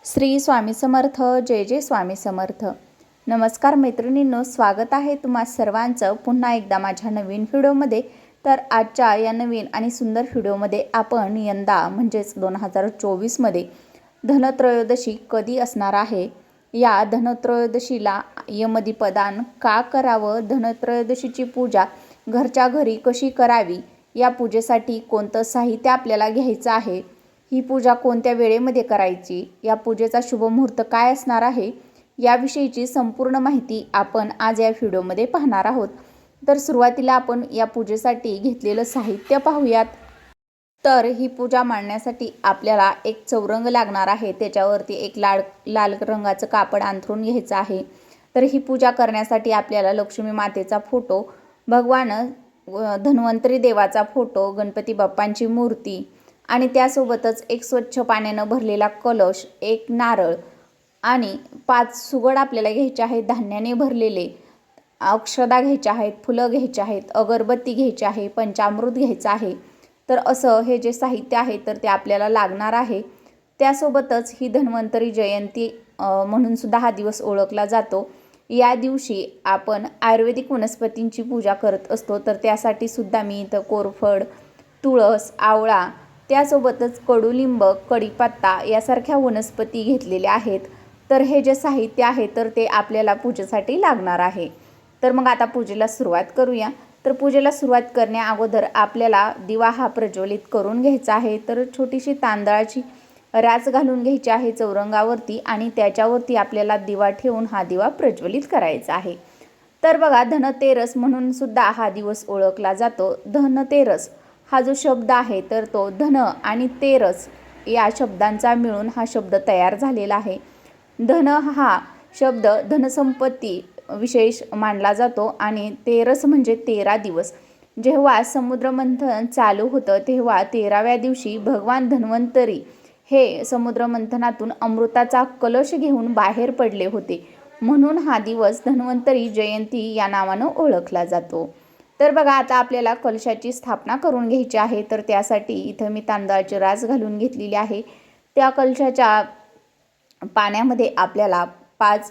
श्री स्वामी समर्थ. जय जय स्वामी समर्थ. नमस्कार मैत्रिणींनो, स्वागत आहे तुम्हा सर्वांचं पुन्हा एकदा माझ्या नवीन व्हिडिओमध्ये. तर आजच्या या नवीन आणि सुंदर व्हिडिओमध्ये आपण यंदा म्हणजेच 2024मध्ये धनत्रयोदशी कधी असणार आहे, या धनत्रयोदशीला यमदीपदान का करावं, धनत्रयोदशीची पूजा घरच्या घरी कशी करावी, या पूजेसाठी कोणतं साहित्य आपल्याला घ्यायचं आहे, ही पूजा कोणत्या वेळेमध्ये करायची, या पूजेचा शुभ मुहूर्त काय असणार आहे, याविषयीची संपूर्ण माहिती आपण आज या व्हिडिओमध्ये पाहणार आहोत. तर सुरुवातीला आपण या पूजेसाठी घेतलेलं साहित्य पाहूयात. तर ही पूजा मांडण्यासाठी आपल्याला एक चौरंग लागणार आहे. त्याच्यावरती एक लाल रंगाचं कापड अंथरून घ्यायचं आहे. तर ही पूजा करण्यासाठी आपल्याला लक्ष्मी मातेचा फोटो, भगवान धन्वंतरी देवाचा फोटो, गणपती बाप्पांची मूर्ती आणि त्यासोबतच एक स्वच्छ पाण्यानं भरलेला कलश, एक नारळ आणि 5 सुगड आपल्याला घ्यायचे आहेत, धान्याने भरलेले, अक्षदा घ्यायच्या आहेत, फुलं घ्यायची आहेत, अगरबत्ती घ्यायची आहे, पंचामृत घ्यायचं आहे. तर असं हे जे साहित्य आहे तर ते आपल्याला लागणार आहे. त्यासोबतच ही धन्वंतरी जयंती म्हणून सुद्धा हा दिवस ओळखला जातो. या दिवशी आपण आयुर्वेदिक वनस्पतींची पूजा करत असतो. तर त्यासाठी सुद्धा मी इथं कोरफड, तुळस, आवळा, त्यासोबतच कडुलिंब, कढीपत्ता यासारख्या वनस्पती घेतलेल्या आहेत. तर हे जे साहित्य आहे तर ते आपल्याला पूजेसाठी लागणार आहे. तर मग आता पूजेला सुरुवात करूया. तर पूजेला सुरुवात करण्या अगोदर आपल्याला दिवा हा प्रज्वलित करून घ्यायचा आहे. तर छोटीशी तांदळाची राच घालून घ्यायची आहे चौरंगावरती आणि त्याच्यावरती आपल्याला दिवा ठेवून हा दिवा प्रज्वलित करायचा आहे. तर बघा, धनतेरस म्हणून सुद्धा हा दिवस ओळखला जातो. धनतेरस हा जो शब्द आहे तर तो धन आणि तेरस या शब्दांचा मिळून हा शब्द तयार झालेला आहे. धन हा शब्द धनसंपत्ती विशेष मानला जातो आणि तेरस म्हणजे 13 दिवस. जेव्हा समुद्रमंथन चालू होतं तेव्हा 13व्या दिवशी भगवान धन्वंतरी हे समुद्रमंथनातून अमृताचा कलश घेऊन बाहेर पडले होते. म्हणून हा दिवस धन्वंतरी जयंती या नावानं ओळखला जातो. तर बघा, आता आपल्याला कलशाची स्थापना करून घ्यायची आहे. तर त्यासाठी इथं मी तांदळाची रास घालून घेतलेली आहे. त्या कलशाच्या पाण्यामध्ये आपल्याला 5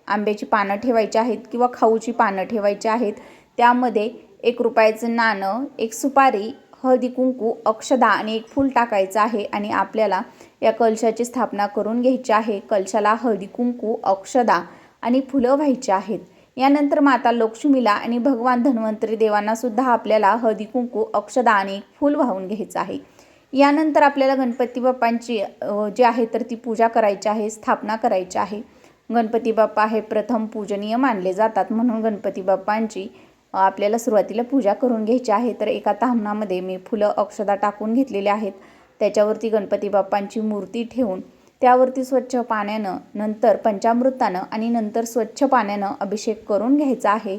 आंब्याची पानं ठेवायची आहेत किंवा खाऊची पानं ठेवायची आहेत. त्यामध्ये 1 रुपयाचं नाणं, 1 सुपारी, हळदी कुंकू, अक्षदा आणि 1 फूल टाकायचं आहे आणि आपल्याला या कलशाची स्थापना करून घ्यायची आहे. कलशाला हळदी कुंकू, अक्षदा आणि फुलं व्हायची आहेत. यानंतर माता लक्ष्मीला आणि भगवान धन्वंतरी देवांना सुद्धा आपल्याला हळदी कुंकू, अक्षदा आणि 1 फूल वाहून घ्यायचं आहे. यानंतर आपल्याला गणपती बाप्पांची जी आहे तर ती पूजा करायची आहे, स्थापना करायची आहे. गणपती बाप्पा हे प्रथम पूजनीय मानले जातात, म्हणून गणपती बाप्पांची आपल्याला सुरुवातीला पूजा करून घ्यायची आहे. तर एका ताम्हणामध्ये मी फुलं, अक्षदा टाकून घेतलेले आहेत. त्याच्यावरती गणपती बाप्पांची मूर्ती ठेवून त्यावरती स्वच्छ पाण्यानं, नंतर पंचामृतानं आणि नंतर स्वच्छ पाण्यानं अभिषेक करून घ्यायचा आहे.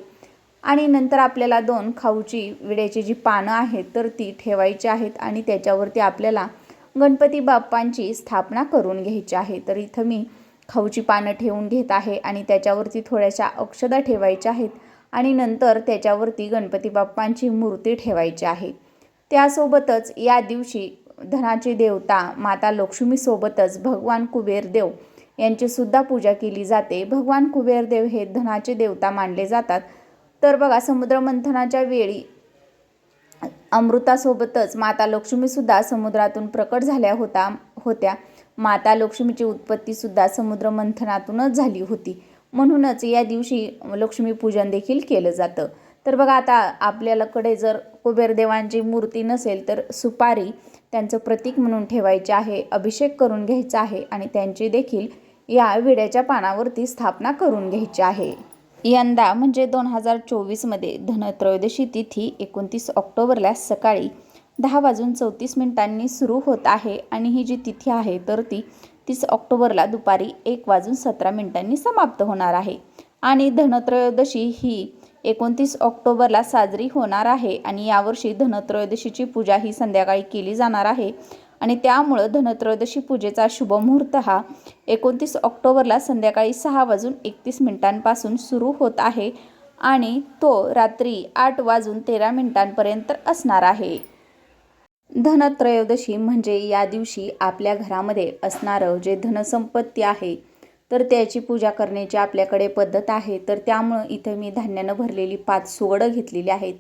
आणि नंतर आपल्याला 2 खाऊची विड्याची जी पानं आहेत तर ती ठेवायची आहेत आणि त्याच्यावरती आपल्याला गणपती बाप्पांची स्थापना करून घ्यायची आहे. तर इथं मी खाऊची पानं ठेवून घेत आहे आणि त्याच्यावरती थोड्याशा अक्षदा ठेवायच्या आहेत आणि नंतर त्याच्यावरती गणपती बाप्पांची मूर्ती ठेवायची आहे. त्यासोबतच या दिवशी धनाची देवता माता लक्ष्मीसोबतच भगवान कुबेरदेव यांची सुद्धा पूजा केली जाते. भगवान कुबेरदेव हे धनाचे देवता मानले जातात. तर बघा, समुद्रमंथनाच्या वेळी अमृतासोबतच माता लक्ष्मीसुद्धा समुद्रातून प्रकट झाल्या होत्या. माता लक्ष्मीची उत्पत्तीसुद्धा समुद्रमंथनातूनच झाली होती. म्हणूनच या दिवशी लक्ष्मीपूजन देखील केलं जातं. तर बघा, आता आपल्याकडे जर कुबेरदेवांची मूर्ती नसेल तर सुपारी त्यांचं प्रतीक म्हणून ठेवायचे आहे, अभिषेक करून घ्यायचा आहे आणि त्यांची देखील या विड्याच्या पानावरती स्थापना करून घ्यायची आहे. यंदा म्हणजे 2024मध्ये धनत्रयोदशी तिथी 29 ऑक्टोबरला सकाळी 10:34 सुरू होत आहे आणि ही जी तिथी आहे तर ती 30 ऑक्टोबरला दुपारी 1:17 समाप्त होणार आहे. आणि धनत्रयोदशी ही 29 ऑक्टोबरला साजरी होणार आहे आणि यावर्षी धनत्रयोदशीची पूजा ही संध्याकाळी केली जाणार आहे आणि त्यामुळं धनत्रयोदशी पूजेचा शुभ मुहूर्त हा 29 ऑक्टोबरला संध्याकाळी 6:31 सुरू होत आहे आणि तो रात्री 8:13 असणार आहे. धनत्रयोदशी म्हणजे या दिवशी आपल्या घरामध्ये असणारं जे धनसंपत्ती आहे तर त्याची पूजा करण्याची आपल्याकडे पद्धत आहे. तर त्यामुळं इथं मी धान्यानं भरलेली 5 सुगडं घेतलेली आहेत.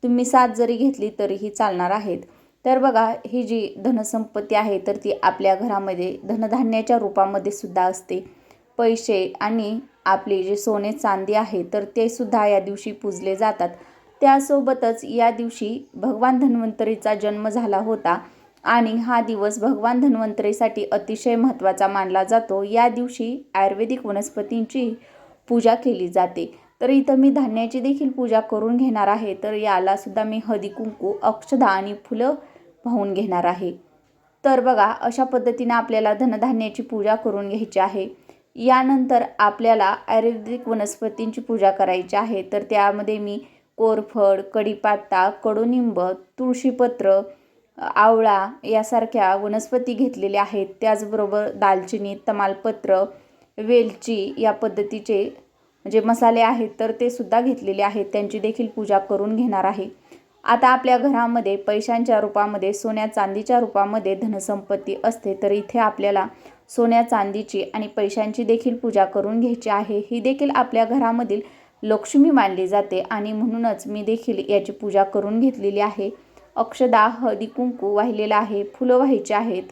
तुम्ही 7 जरी घेतली तरीही चालणार आहेत. तर बघा, ही जी धनसंपत्ती आहे तर ती आपल्या घरामध्ये धनधान्याच्या रूपामध्ये सुद्धा असते. पैसे आणि आपले जे सोने चांदी आहे तर ते सुद्धा या दिवशी पूजले जातात. त्यासोबतच या दिवशी भगवान धन्वंतरीचा जन्म झाला होता आणि हा दिवस भगवान धन्वंतरीसाठी अतिशय महत्त्वाचा मानला जातो. या दिवशी आयुर्वेदिक वनस्पतींची पूजा केली जाते. तर इथं मी धान्याची देखील पूजा करून घेणार आहे. तर याला सुद्धा मी हळदी कुंकू, अक्षदा आणि फुलं वाहून घेणार आहे. तर बघा, अशा पद्धतीने आपल्याला धनधान्याची पूजा करून घ्यायची आहे. यानंतर आपल्याला आयुर्वेदिक वनस्पतींची पूजा करायची आहे. तर त्यामध्ये मी कोरफड, कढीपत्ता, कडुनिंब, तुळशीपत्र, आवळा यासारख्या वनस्पती घेतलेल्या आहेत. त्याचबरोबर दालचिनी, तमालपत्र, वेलची या पद्धतीचे जे मसाले आहेत तर ते सुद्धा घेतलेले आहेत. त्यांची देखील पूजा करून घेणार आहे. आता आपल्या घरामध्ये पैशांच्या रूपामध्ये, सोन्या चांदीच्या रूपामध्ये धनसंपत्ती असते. तर इथे आपल्याला सोन्या चांदीची आणि पैशांची देखील पूजा करून घ्यायची आहे. ही देखील आपल्या घरामधील लक्ष्मी मानली जाते आणि म्हणूनच मी देखील याची पूजा करून घेतलेली आहे. अक्षदा, हळदी कुंकू वाहिलेलं आहे, फुलं व्हायची आहेत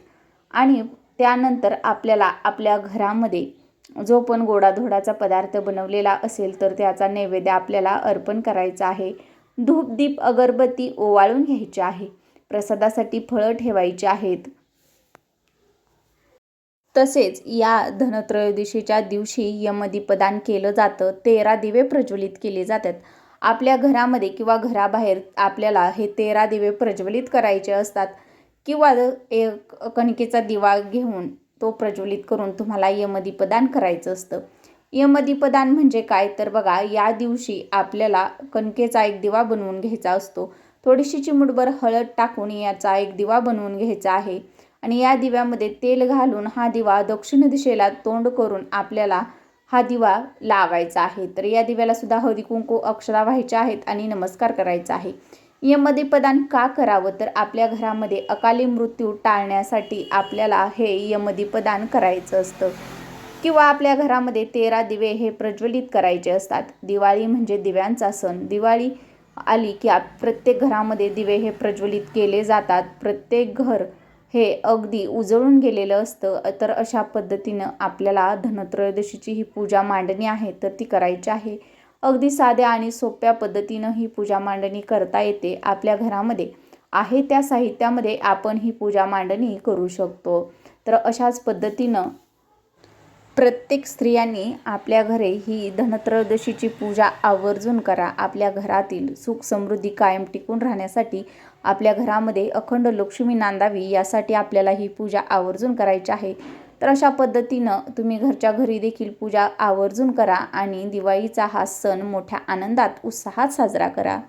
आणि त्यानंतर आपल्याला आपल्या घरामध्ये जो पण गोडाधोडाचा पदार्थ बनवलेला असेल तर त्याचा नैवेद्य आपल्याला अर्पण करायचा आहे. धूप, दीप, अगरबत्ती ओवाळून घ्यायची आहे. प्रसादासाठी फळं ठेवायची आहेत. तसेच या धनत्रयोदशीच्या दिवशी यमदीपदान केलं जातं. 13 दिवे प्रज्वलित केले जातात. आपल्या घरामध्ये किंवा घराबाहेर आपल्याला हे 13 दिवे प्रज्वलित करायचे असतात किंवा एक कणकेचा दिवा घेऊन तो प्रज्वलित करून तुम्हाला यमदीपदान करायचं असतं. यमदीपदान म्हणजे काय तर बघा, या दिवशी आपल्याला कणकेचा एक दिवा बनवून घ्यायचा असतो. थोडीशी चिमूटभर हळद टाकून याचा एक दिवा बनवून घ्यायचा आहे आणि या दिव्यामध्ये तेल घालून हा दिवा दक्षिण दिशेला तोंड करून आपल्याला हा दिवा लावायचा आहे. तर या दिव्याला सुद्धा हळदी कुंकू, अक्षता व्हायच्या आहेत आणि नमस्कार करायचा आहे. यमदीपदान का करावं तर आपल्या घरामध्ये अकाली मृत्यू टाळण्यासाठी आपल्याला हे यमदीपदान करायचं असतं किंवा आपल्या घरामध्ये 13 दिवे हे प्रज्वलित करायचे असतात. दिवाळी म्हणजे दिव्यांचा सण. दिवाळी आली की प्रत्येक घरामध्ये दिवे हे प्रज्वलित केले जातात. प्रत्येक घर हे अगदी उजळून गेलेलं असतं. तर अशा पद्धतीनं आपल्याला धनत्रयोदशीची ही पूजा मांडणी आहे तर ती करायची आहे. अगदी साध्या आणि सोप्या पद्धतीनं ही पूजा मांडणी करता येते. आपल्या घरामध्ये आहे त्या साहित्यामध्ये आपण ही पूजा मांडणी करू शकतो. तर अशाच पद्धतीनं प्रत्येक स्त्रियांनी आपल्या घरी ही धनत्रयोदशीची पूजा आवर्जून करा. आपल्या घरातील सुख समृद्धी कायम टिकून राहण्यासाठी, आपल्या घरामध्ये अखंड लक्ष्मी नांदावी यासाठी आपल्याला ही पूजा आवर्जून करायची आहे. तर अशा पद्धतीनं तुम्ही घरच्या घरी देखील पूजा आवर्जून करा आणि दिवाळीचा हा सण मोठ्या आनंदात, उत्साहात साजरा करा.